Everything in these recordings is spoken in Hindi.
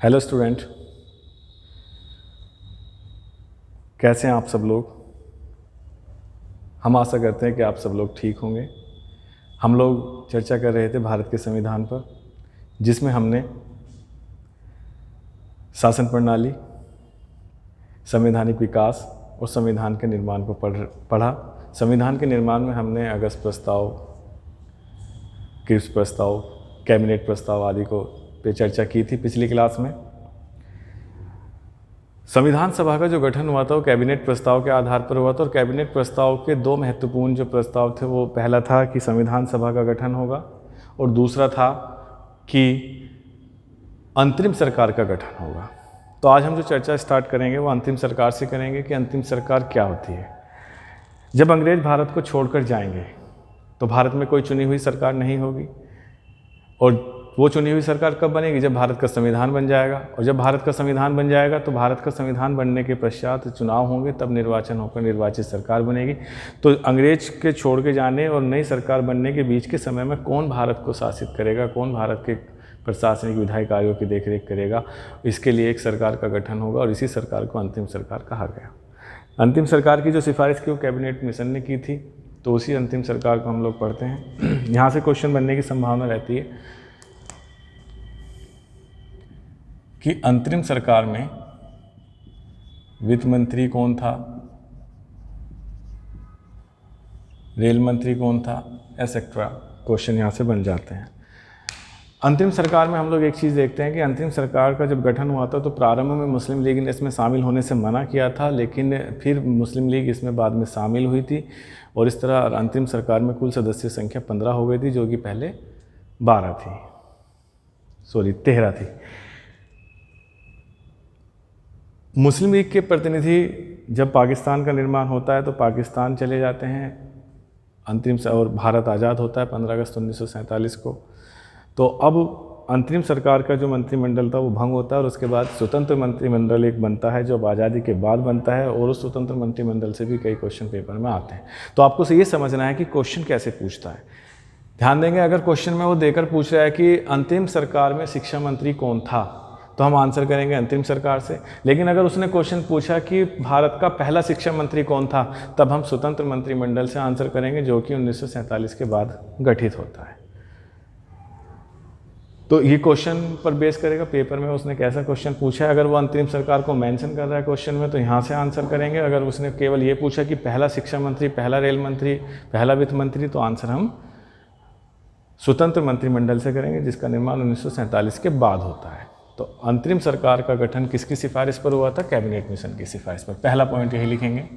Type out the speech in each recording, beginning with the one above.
हेलो स्टूडेंट, कैसे हैं आप सब लोग। हम आशा करते हैं कि आप सब लोग ठीक होंगे। हम लोग चर्चा कर रहे थे भारत के संविधान पर, जिसमें हमने शासन प्रणाली, संवैधानिक विकास और संविधान के निर्माण को पढ़ा। संविधान के निर्माण में हमने अगस्त प्रस्ताव, क्रिप्स प्रस्ताव, कैबिनेट प्रस्ताव आदि को पे चर्चा की थी पिछली क्लास में। संविधान सभा का जो गठन हुआ था वो कैबिनेट प्रस्ताव के आधार पर हुआ था, और कैबिनेट प्रस्ताव के दो महत्वपूर्ण जो प्रस्ताव थे वो पहला था कि संविधान सभा का गठन होगा, और दूसरा था कि अंतरिम सरकार का गठन होगा। तो आज हम जो चर्चा स्टार्ट करेंगे वो अंतिम सरकार से करेंगे कि अंतिम सरकार क्या होती है। जब अंग्रेज भारत को छोड़कर जाएंगे तो भारत में कोई चुनी हुई सरकार नहीं होगी, और वो चुनी हुई सरकार कब बनेगी? जब भारत का संविधान बन जाएगा, और जब भारत का संविधान बन जाएगा तो भारत का संविधान बनने के पश्चात चुनाव होंगे, तब निर्वाचन होकर निर्वाचित सरकार बनेगी। तो अंग्रेज के छोड़ के जाने और नई सरकार बनने के बीच के समय में कौन भारत को शासित करेगा, कौन भारत के प्रशासनिक विधायी कार्यों की देखरेख करेगा, इसके लिए एक सरकार का गठन होगा, और इसी सरकार को अंतिम सरकार कहा गया। अंतिम सरकार की जो सिफारिश की वो कैबिनेट मिशन ने की थी, तो उसी अंतिम सरकार को हम लोग पढ़ते हैं। यहाँ से क्वेश्चन बनने की संभावना रहती है कि अंतरिम सरकार में वित्त मंत्री कौन था, रेल मंत्री कौन था, एसेट्रा क्वेश्चन यहाँ से बन जाते हैं। अंतरिम सरकार में हम लोग एक चीज़ देखते हैं कि अंतरिम सरकार का जब गठन हुआ था तो प्रारंभ में मुस्लिम लीग ने इसमें शामिल होने से मना किया था, लेकिन फिर मुस्लिम लीग इसमें बाद में शामिल हुई थी, और इस तरह अंतरिम सरकार में कुल सदस्य संख्या 15 हो गई थी, जो कि पहले 13 थी। मुस्लिम लीग के प्रतिनिधि जब पाकिस्तान का निर्माण होता है तो पाकिस्तान चले जाते हैं अंतरिम से, और भारत आज़ाद होता है 15 अगस्त 1947 को। तो अब अंतरिम सरकार का जो मंत्रिमंडल था वो भंग होता है, और उसके बाद स्वतंत्र मंत्रिमंडल एक बनता है जो अब आज़ादी के बाद बनता है, और उस स्वतंत्र मंत्रिमंडल से भी कई क्वेश्चन पेपर में आते हैं। तो आपको ये समझना है कि क्वेश्चन कैसे पूछता है। ध्यान देंगे, अगर क्वेश्चन में वो देकर पूछ रहा है कि अंतिम सरकार में शिक्षा मंत्री कौन था, तो हम आंसर करेंगे अंतरिम सरकार से। लेकिन अगर उसने क्वेश्चन पूछा कि भारत का पहला शिक्षा मंत्री कौन था, तब हम स्वतंत्र मंत्रिमंडल से आंसर करेंगे, जो कि 1947 के बाद गठित होता है। तो ये क्वेश्चन पर बेस करेगा पेपर में उसने कैसा क्वेश्चन पूछा है। अगर वो अंतरिम सरकार को मेंशन कर रहा है क्वेश्चन में, तो यहाँ से आंसर करेंगे। अगर उसने केवल ये पूछा कि पहला शिक्षा मंत्री, पहला रेल मंत्री, पहला वित्त मंत्री, तो आंसर हम स्वतंत्र मंत्रिमंडल से करेंगे, जिसका निर्माण 1947 के बाद होता है। तो अंतरिम सरकार का गठन किसकी सिफारिश पर हुआ था? कैबिनेट मिशन की सिफारिश पर। पहला पॉइंट यही लिखेंगे,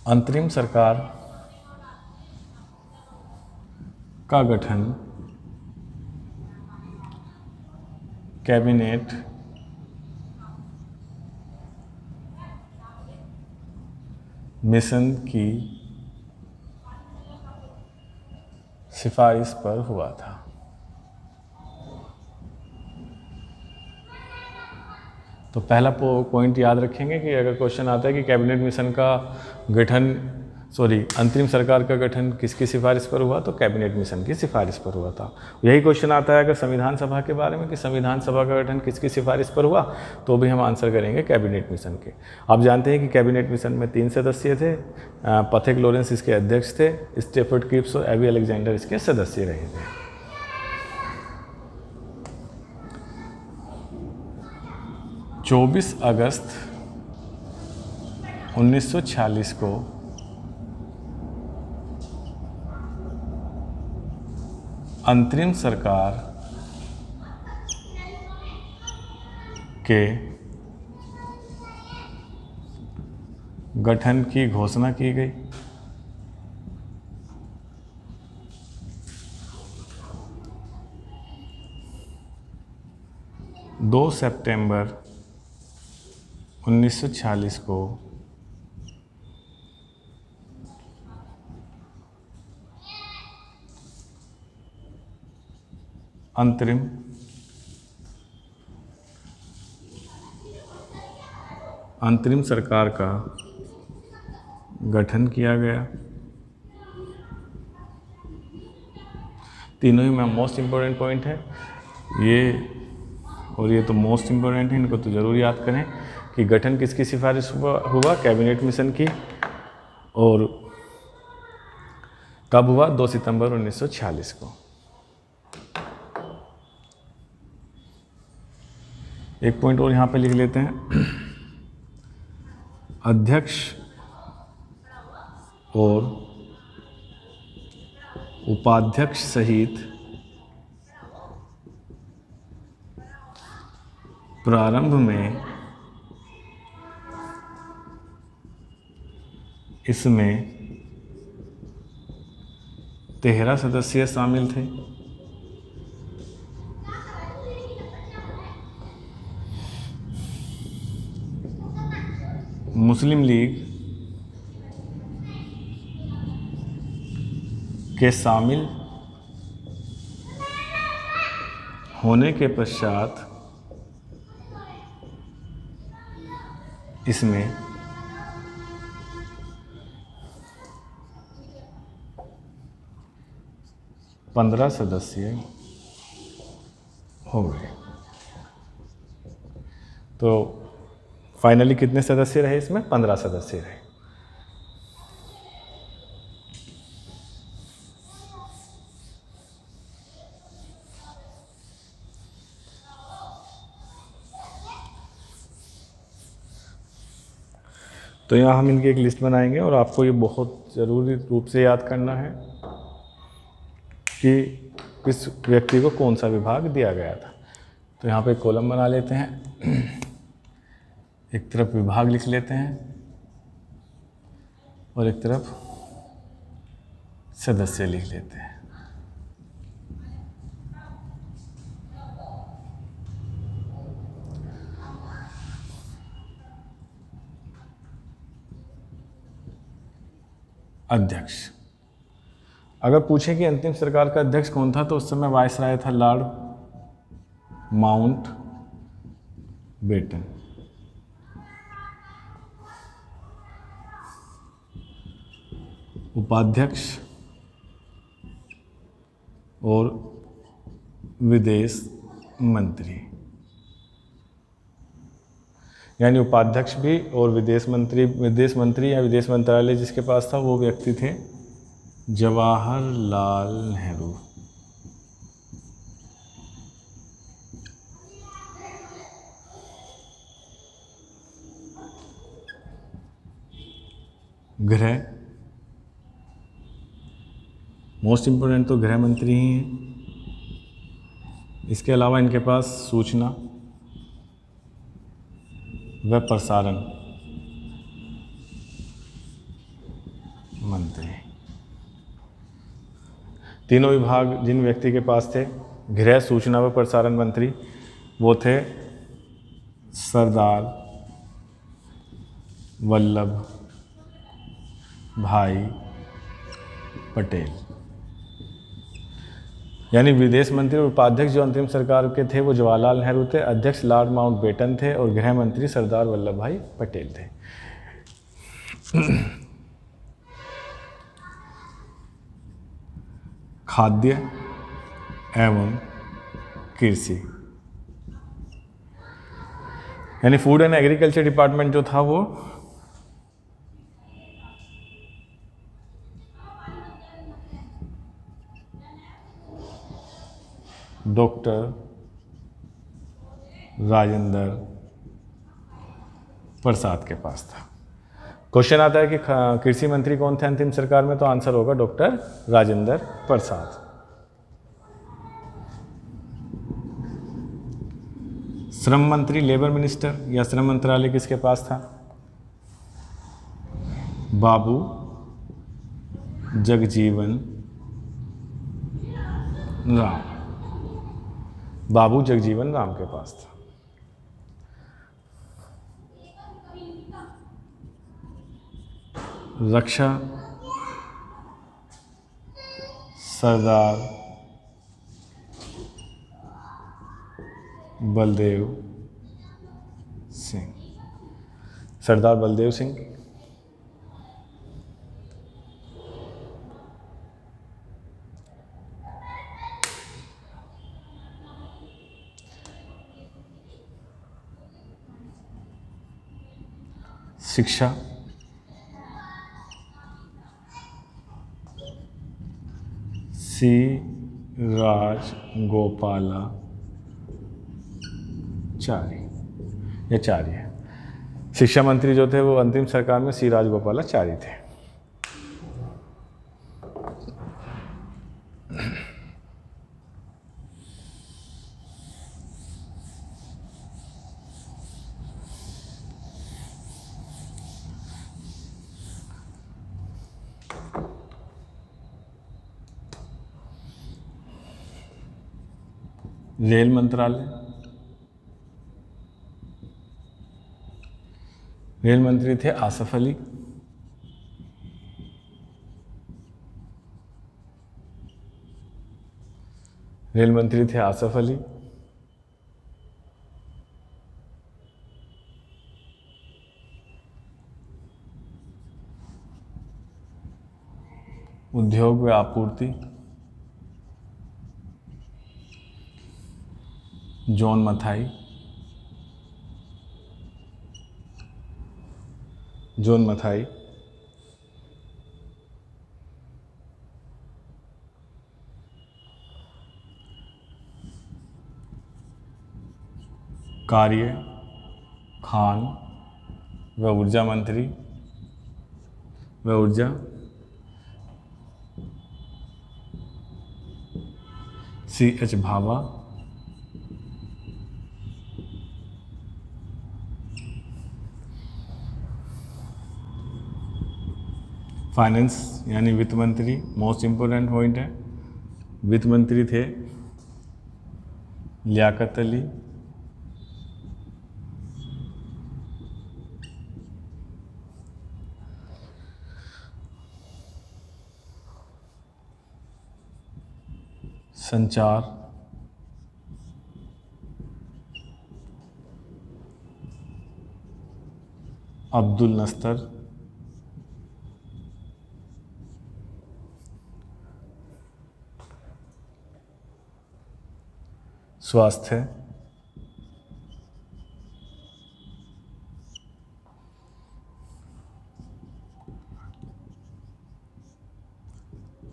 अंतरिम सरकार का गठन कैबिनेट मिशन की सिफारिश पर हुआ था। तो पहला पॉइंट याद रखेंगे कि अगर क्वेश्चन आता है कि कैबिनेट मिशन का गठन, अंतरिम सरकार का गठन किसकी सिफारिश पर हुआ, तो कैबिनेट मिशन की सिफारिश पर हुआ था। यही क्वेश्चन आता है अगर संविधान सभा के बारे में कि संविधान सभा का गठन किसकी सिफारिश पर हुआ, तो भी हम आंसर करेंगे कैबिनेट मिशन के। आप जानते हैं कि कैबिनेट मिशन में 3 सदस्य थे। पथिक लॉरेंस इसके अध्यक्ष थे, स्टेफर्ड क्रिप्स और एबी अलेक्जेंडर इसके सदस्य रहे थे। 24 अगस्त 1946 को अंतरिम सरकार के गठन की घोषणा की गई। दो सितंबर 1946 को अंतरिम सरकार का गठन किया गया। तीनों ही में मोस्ट इम्पोर्टेंट पॉइंट है। ये और ये तो मोस्ट इम्पोर्टेंट है, इनको तो ज़रूर याद करें कि गठन किसकी सिफारिश हुआ कैबिनेट मिशन की, और कब हुआ 2 सितंबर 1946 को। एक पॉइंट और यहाँ पे लिख लेते हैं, अध्यक्ष और उपाध्यक्ष सहित प्रारंभ में इसमें 13 सदस्य शामिल थे। मुस्लिम लीग के शामिल होने के पश्चात इसमें 15 सदस्य हो गए। तो फाइनली कितने सदस्य रहे इसमें? 15 सदस्य रहे। तो यहाँ हम इनकी एक लिस्ट बनाएंगे और आपको ये बहुत ज़रूरी रूप से याद करना है कि किस व्यक्ति को कौन सा विभाग दिया गया था। तो यहाँ पे कॉलम बना लेते हैं, एक तरफ विभाग लिख लेते हैं और एक तरफ सदस्य लिख लेते हैं। अध्यक्ष, अगर पूछे कि अंतिम सरकार का अध्यक्ष कौन था तो उस समय वायसराय था लॉर्ड माउंट बेटन। उपाध्यक्ष और विदेश मंत्री, यानी उपाध्यक्ष भी और विदेश मंत्री या विदेश मंत्रालय जिसके पास था वो व्यक्ति थे जवाहरलाल नेहरू। गृह, मोस्ट इम्पोर्टेंट तो गृह मंत्री ही हैं। इसके अलावा इनके पास सूचना व प्रसारण मंत्री। तीनों विभाग जिन व्यक्ति के पास थे, गृह, सूचना व प्रसारण मंत्री, वो थे सरदार वल्लभ भाई पटेल। यानी विदेश मंत्री और उपाध्यक्ष जो अंतरिम सरकार के थे वो जवाहरलाल नेहरू थे, अध्यक्ष लॉर्ड माउंट बेटन थे और गृह मंत्री सरदार वल्लभ भाई पटेल थे। खाद्य एवं कृषि, यानी फूड एंड एग्रीकल्चर डिपार्टमेंट जो था वो डॉक्टर राजेंद्र प्रसाद के पास था। क्वेश्चन आता है कि कृषि मंत्री कौन थे अंतिम सरकार में, तो आंसर होगा डॉक्टर राजेंद्र प्रसाद। श्रम मंत्री, लेबर मिनिस्टर या श्रम मंत्रालय किसके पास था? बाबू जगजीवन राम। बाबू जगजीवन राम के पास था। रक्षा, सरदार बलदेव सिंह। सरदार बलदेव सिंह। शिक्षा, सी राजगोपालाचारी, ये चारी है। शिक्षा मंत्री जो थे वो अंतिम सरकार में सी राजगोपालाचारी थे। रेल मंत्रालय, रेल मंत्री थे आसफ अली। रेल मंत्री थे आसफ अली। उद्योग व आपूर्ति, जॉन मथाई। जॉन मथाई। कार्य, खान व ऊर्जा मंत्री व ऊर्जा, CH भाभा। फाइनेंस यानी वित्त मंत्री, मोस्ट इम्पोर्टेंट पॉइंट है। वित्त मंत्री थे लियाकत अली। संचार, अब्दुल नस्तर। स्वास्थ्य,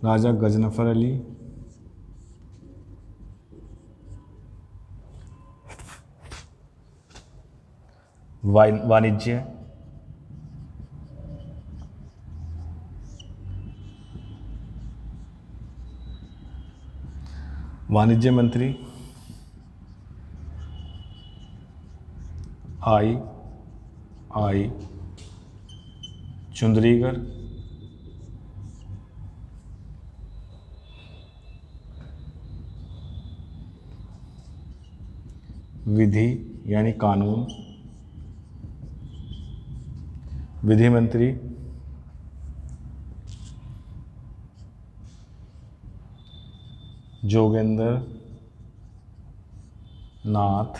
राजा गजनफर अली। वाणिज्य, वाणिज्य मंत्री आई चुंदरीगर। विधि यानी कानून, विधि मंत्री जोगेंद्र नाथ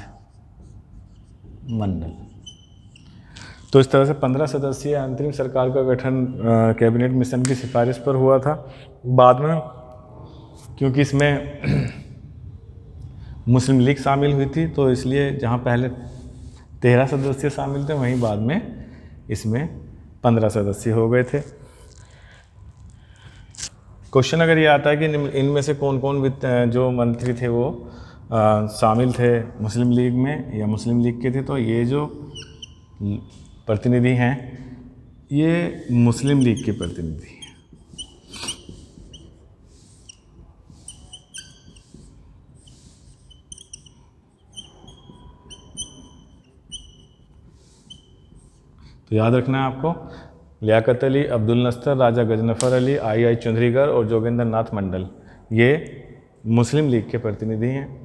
मंडल। तो इस तरह से 15 सदस्यीय अंतरिम सरकार का गठन कैबिनेट मिशन की सिफारिश पर हुआ था। बाद में क्योंकि इसमें मुस्लिम लीग शामिल हुई थी तो इसलिए जहां पहले 13 सदस्य शामिल थे वहीं बाद में इसमें 15 सदस्य हो गए थे। क्वेश्चन अगर ये आता है कि इनमें से कौन कौन जो मंत्री थे वो शामिल थे मुस्लिम लीग में या मुस्लिम लीग के थे, तो ये जो प्रतिनिधि हैं ये मुस्लिम लीग के प्रतिनिधि हैं। तो याद रखना है आपको, लियाकत अली, अब्दुल नस्तर, राजा गजनफर अली, आई चौधरीगर और जोगेंद्र नाथ मंडल ये मुस्लिम लीग के प्रतिनिधि हैं।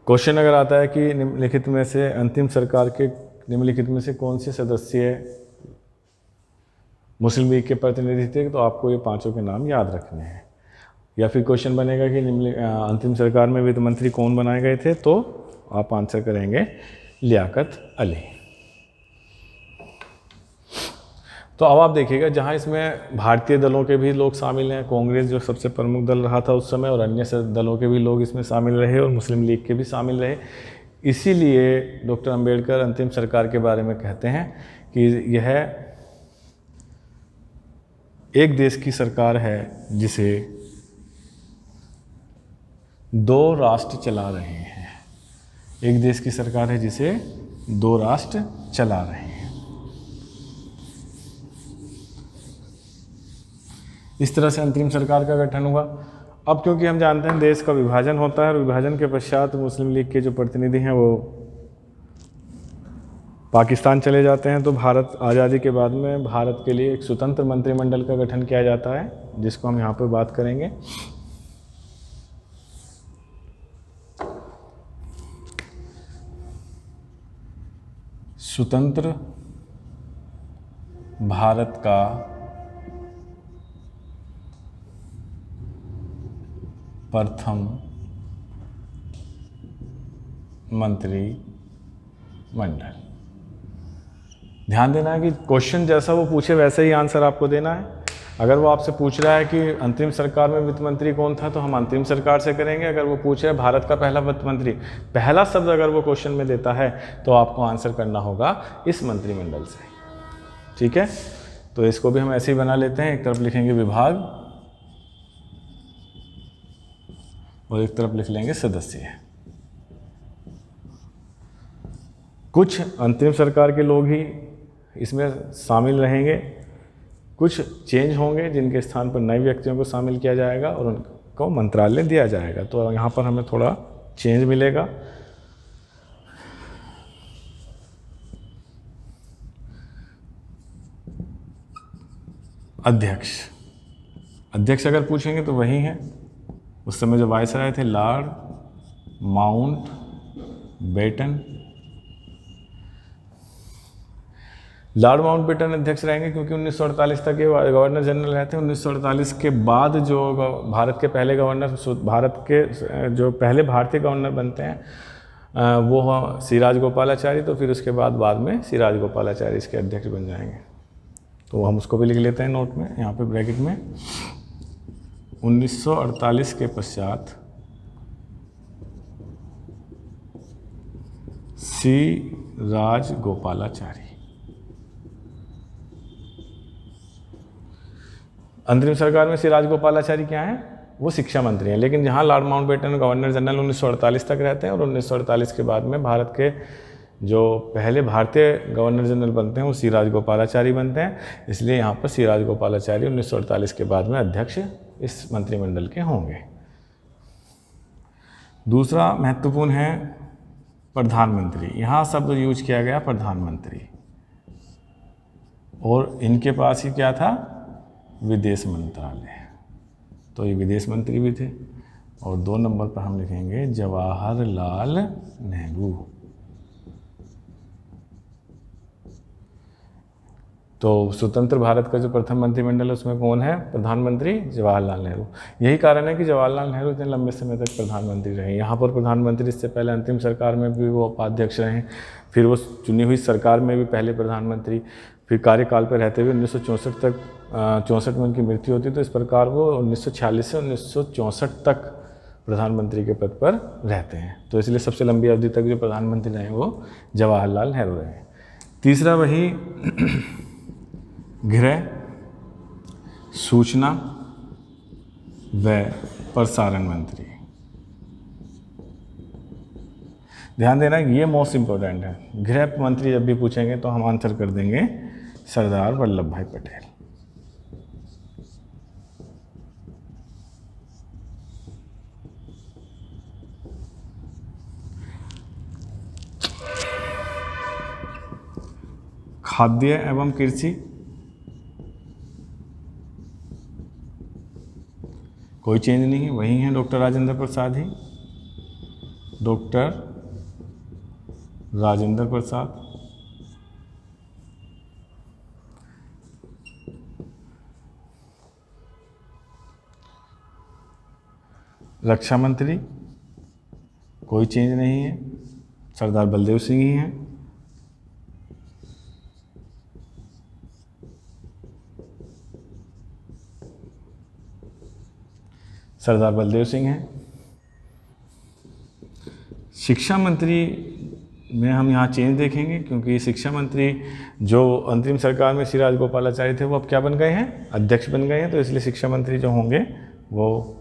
क्वेश्चन अगर आता है कि निम्नलिखित में से अंतिम सरकार के निम्नलिखित में से कौन से सदस्य मुस्लिम लीग के प्रतिनिधि थे, तो आपको ये पांचों के नाम याद रखने हैं। या फिर क्वेश्चन बनेगा कि अंतिम सरकार में वित्त मंत्री कौन बनाए गए थे, तो आप आंसर करेंगे लियाकत अली। तो अब आप देखिएगा जहाँ इसमें भारतीय दलों के भी लोग शामिल हैं, कांग्रेस जो सबसे प्रमुख दल रहा था उस समय और अन्य दलों के भी लोग इसमें शामिल रहे और मुस्लिम लीग के भी शामिल रहे। इसीलिए डॉक्टर अंबेडकर अंतिम सरकार के बारे में कहते हैं कि यह एक देश की सरकार है जिसे दो राष्ट्र चला रहे हैं। एक देश की सरकार है जिसे दो राष्ट्र चला रहे हैं। इस तरह से अंतरिम सरकार का गठन हुआ। अब क्योंकि हम जानते हैं देश का विभाजन होता है और विभाजन के पश्चात मुस्लिम लीग के जो प्रतिनिधि हैं वो पाकिस्तान चले जाते हैं, तो भारत आज़ादी के बाद में भारत के लिए एक स्वतंत्र मंत्रिमंडल का गठन किया जाता है, जिसको हम यहाँ पर बात करेंगे। स्वतंत्र भारत का प्रथम मंत्रिमंडल। ध्यान देना है कि क्वेश्चन जैसा वो पूछे वैसे ही आंसर आपको देना है। अगर वो आपसे पूछ रहा है कि अंतरिम सरकार में वित्त मंत्री कौन था, तो हम अंतरिम सरकार से करेंगे। अगर वो पूछ रहा है भारत का पहला वित्त मंत्री, पहला शब्द अगर वो क्वेश्चन में देता है तो आपको आंसर करना होगा इस मंत्रिमंडल से। ठीक है, तो इसको भी हम ऐसे ही बना लेते हैं। एक तरफ लिखेंगे विभाग और एक तरफ लिख लेंगे सदस्य। कुछ अंतरिम सरकार के लोग ही इसमें शामिल रहेंगे, कुछ चेंज होंगे जिनके स्थान पर नए व्यक्तियों को शामिल किया जाएगा और उनको मंत्रालय दिया जाएगा। तो यहाँ पर हमें थोड़ा चेंज मिलेगा। अध्यक्ष अगर पूछेंगे तो वही हैं उस समय जो वायसराय थे, lord Mountbatten. Lord Mountbatten अध्यक्ष रहेंगे क्योंकि 1948 तक ये गवर्नर जनरल रहते हैं। 1948 के बाद जो भारत के पहले गवर्नर, भारत के जो पहले भारतीय गवर्नर बनते हैं वो श्री गोपालाचारी, तो फिर उसके बाद में श्री गोपालाचारी इसके अध्यक्ष बन जाएंगे। तो हम उसको भी लिख लेते हैं नोट में, यहाँ पे ब्रैकेट में। 1948 के पश्चात श्री गोपालाचारी अंतरिम सरकार में। श्री गोपालाचारी क्या है? वो शिक्षा मंत्री हैं। लेकिन जहाँ लॉर्ड माउंटबेटन गवर्नर जनरल 1948 तक रहते हैं और 1948 के बाद में भारत के जो पहले भारतीय गवर्नर जनरल बनते हैं वो श्री गोपालाचारी बनते हैं। इसलिए यहाँ पर श्री गोपालाचारी 1948 के बाद में अध्यक्ष इस मंत्रिमंडल के होंगे। दूसरा महत्वपूर्ण है प्रधानमंत्री। यहाँ शब्द यूज किया गया प्रधानमंत्री, और इनके पास ही क्या था? विदेश मंत्रालय। तो ये विदेश मंत्री भी थे। और 2 नंबर पर हम लिखेंगे जवाहरलाल नेहरू। तो स्वतंत्र भारत का जो प्रथम मंत्रिमंडल है उसमें कौन है? प्रधानमंत्री जवाहरलाल नेहरू। यही कारण है कि जवाहरलाल नेहरू इतने लंबे समय तक प्रधानमंत्री रहे। यहाँ पर प्रधानमंत्री, इससे पहले अंतिम सरकार में भी वो उपाध्यक्ष रहे, फिर वो चुनी हुई सरकार में भी पहले प्रधानमंत्री, फिर कार्यकाल पर रहते हुए 1964 तक 64 में उनकी मृत्यु होती। तो इस प्रकार वो 1946 से 1964 तक प्रधानमंत्री के पद पर रहते हैं। तो इसलिए सबसे लंबी अवधि तक जो प्रधानमंत्री रहे वो जवाहरलाल नेहरू रहे। तीसरा वही गृह, सूचना व प्रसारण मंत्री। ध्यान देना ये मोस्ट इम्पोर्टेंट है। गृह मंत्री जब भी पूछेंगे तो हम आंसर कर देंगे सरदार वल्लभ भाई पटेल। खाद्य एवं कृषि, कोई चेंज नहीं है, वही है डॉक्टर राजेंद्र प्रसाद ही। डॉक्टर राजेंद्र प्रसाद। रक्षा मंत्री कोई चेंज नहीं है, सरदार बलदेव सिंह ही हैं। सरदार बलदेव सिंह हैं। शिक्षा मंत्री में हम यहाँ चेंज देखेंगे, क्योंकि शिक्षा मंत्री जो अंतरिम सरकार में श्री राजगोपालाचारी थे वो अब क्या बन गए हैं, अध्यक्ष बन गए हैं, तो इसलिए शिक्षा मंत्री जो होंगे वो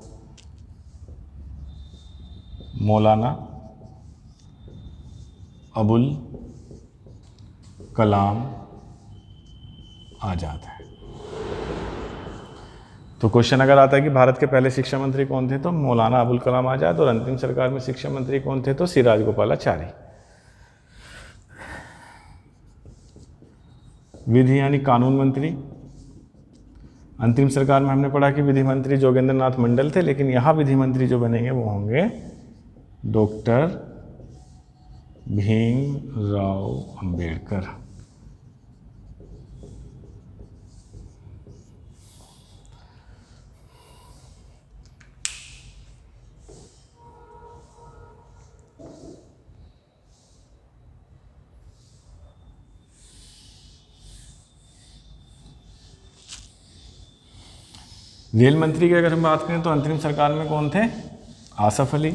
मौलाना अबुल कलाम आज़ाद है। तो क्वेश्चन अगर आता है कि भारत के पहले शिक्षा मंत्री कौन थे, तो मौलाना अबुल कलाम आज़ाद, और अंतिम सरकार में शिक्षा मंत्री कौन थे, तो श्री राजगोपालाचारी। विधि यानी कानून मंत्री, अंतिम सरकार में हमने पढ़ा कि विधि मंत्री जोगेंद्र नाथ मंडल थे, लेकिन यहाँ विधि मंत्री जो बनेंगे वो होंगे डॉक्टर भीमराव अंबेडकर। रेल मंत्री की अगर हम बात करें तो अंतरिम सरकार में कौन थे, आसफ अली।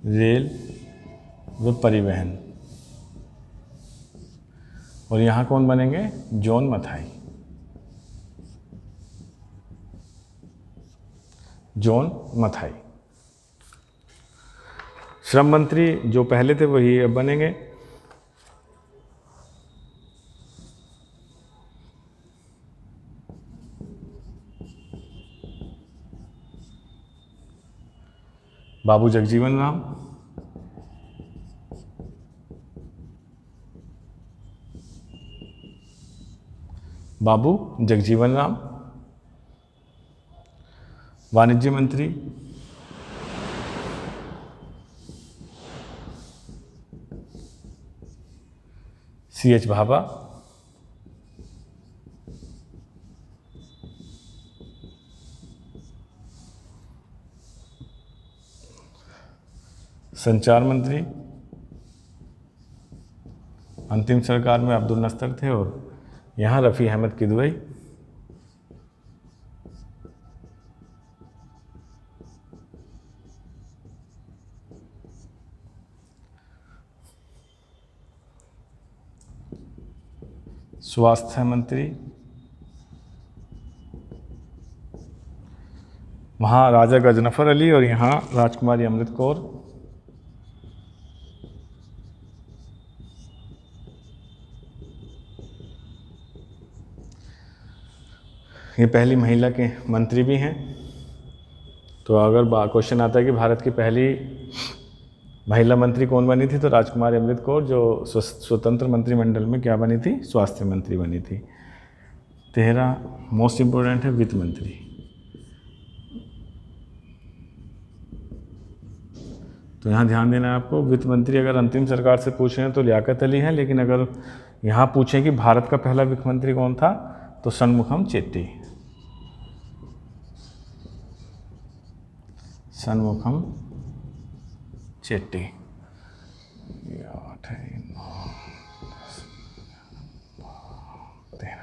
रेल व परिवहन, और यहाँ कौन बनेंगे, जॉन मथाई। जॉन मथाई। श्रम मंत्री जो पहले थे वही अब बनेंगे, बाबू जगजीवन राम। बाबू जगजीवन राम। वाणिज्य मंत्री CH भाभा। संचार मंत्री अंतिम सरकार में अब्दुल नस्तर थे, और यहाँ रफ़ी अहमद किदवई। स्वास्थ्य मंत्री वहाँ राजा गजनफर अली, और यहाँ राजकुमारी अमृत कौर। ये पहली महिला के मंत्री भी हैं। तो अगर क्वेश्चन आता है कि भारत की पहली महिला मंत्री कौन बनी थी, तो राजकुमारी अमृत कौर, जो स्वतंत्र मंत्रिमंडल में क्या बनी थी, स्वास्थ्य मंत्री बनी थी। 13 मोस्ट इम्पोर्टेंट है वित्त मंत्री। तो यहाँ ध्यान देना है आपको, वित्त मंत्री अगर अंतिम सरकार से पूछ रहे हैं तो लियाकत अली है, लेकिन अगर यहाँ पूछें कि भारत का पहला वित्त मंत्री कौन था, तो षणमुखम चेट्टी। षणमुखम चेट्टी।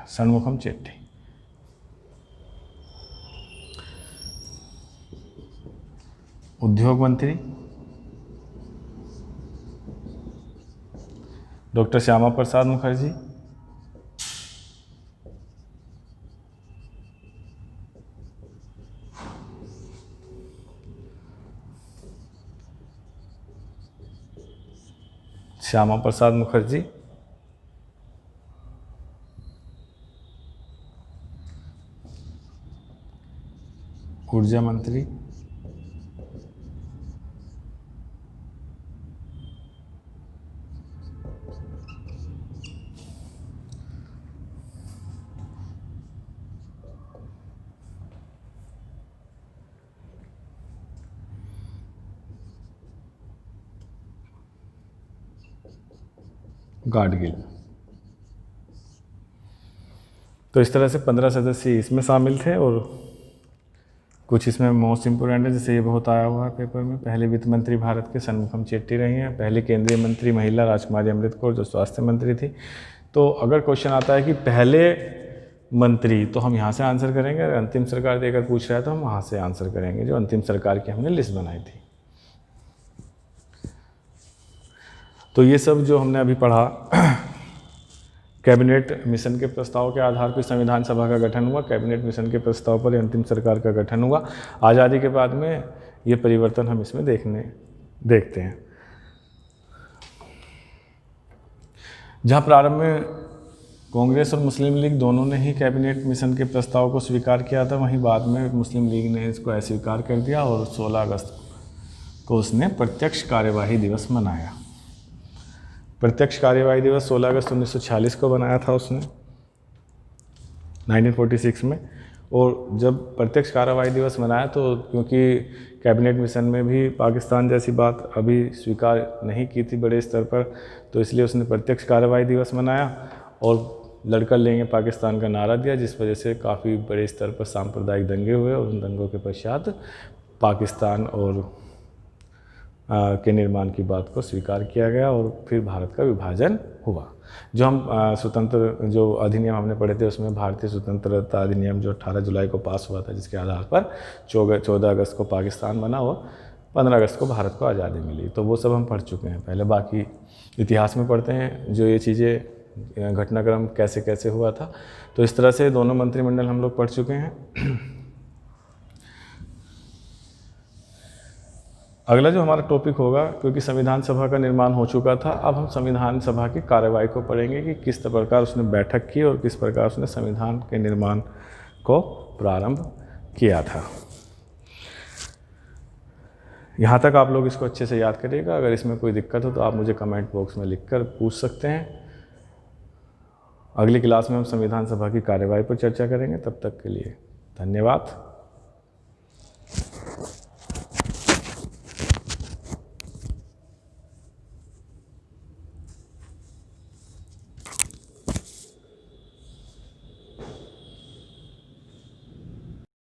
षणमुखम चेट्टी। उद्योग मंत्री डॉक्टर श्यामा प्रसाद मुखर्जी। श्यामा प्रसाद मुखर्जी। ऊर्जा मंत्री गाडगिल। तो इस तरह से 15 सदस्य इसमें शामिल थे, और कुछ इसमें मोस्ट इम्पोर्टेंट है, जैसे ये बहुत आया हुआ है पेपर में। पहले वित्त मंत्री भारत के षणमुखम चेट्टी रही हैं। पहली केंद्रीय मंत्री महिला राजकुमारी अमृत कौर, जो स्वास्थ्य मंत्री थी। तो अगर क्वेश्चन आता है कि पहले मंत्री, तो हम यहाँ से आंसर करेंगे। अगर अंतिम सरकार देकर पूछ रहा है तो हम वहाँ से आंसर करेंगे, जो अंतिम सरकार की हमने लिस्ट बनाई थी। तो ये सब जो हमने अभी पढ़ा, कैबिनेट मिशन के प्रस्ताव के आधार पर संविधान सभा का गठन हुआ, कैबिनेट मिशन के प्रस्ताव पर अंतिम सरकार का गठन हुआ। आज़ादी के बाद में ये परिवर्तन हम इसमें देखते हैं। जहाँ प्रारंभ में कांग्रेस और मुस्लिम लीग दोनों ने ही कैबिनेट मिशन के प्रस्ताव को स्वीकार किया था, वहीं बाद में मुस्लिम लीग ने इसको अस्वीकार कर दिया और 16 अगस्त को उसने प्रत्यक्ष कार्यवाही दिवस मनाया। प्रत्यक्ष कार्यवाही दिवस 16 अगस्त 1946 को बनाया था उसने 1946 में। और जब प्रत्यक्ष कार्यवाही दिवस मनाया तो क्योंकि कैबिनेट मिशन में भी पाकिस्तान जैसी बात अभी स्वीकार नहीं की थी बड़े स्तर पर, तो इसलिए उसने प्रत्यक्ष कार्यवाही दिवस मनाया और लड़कर लेंगे पाकिस्तान का नारा दिया, जिस वजह से काफ़ी बड़े स्तर पर सांप्रदायिक दंगे हुए और उन दंगों के पश्चात पाकिस्तान और के निर्माण की बात को स्वीकार किया गया और फिर भारत का विभाजन हुआ। जो हम स्वतंत्र जो अधिनियम हमने पढ़े थे उसमें भारतीय स्वतंत्रता अधिनियम जो 18 जुलाई को पास हुआ था, जिसके आधार पर 14 अगस्त को पाकिस्तान बना और 15 अगस्त को भारत को आज़ादी मिली, तो वो सब हम पढ़ चुके हैं पहले। बाकी इतिहास में पढ़ते हैं जो ये चीज़ें घटनाक्रम कैसे कैसे हुआ था। तो इस तरह से दोनों मंत्रिमंडल हम लोग पढ़ चुके हैं। अगला जो हमारा टॉपिक होगा, क्योंकि संविधान सभा का निर्माण हो चुका था, अब हम संविधान सभा की कार्यवाही को पढ़ेंगे कि किस प्रकार उसने बैठक की और किस प्रकार उसने संविधान के निर्माण को प्रारंभ किया था। यहाँ तक आप लोग इसको अच्छे से याद करिएगा। अगर इसमें कोई दिक्कत हो तो आप मुझे कमेंट बॉक्स में लिखकर पूछ सकते हैं। अगली क्लास में हम संविधान सभा की कार्यवाही पर चर्चा करेंगे। तब तक के लिए धन्यवाद।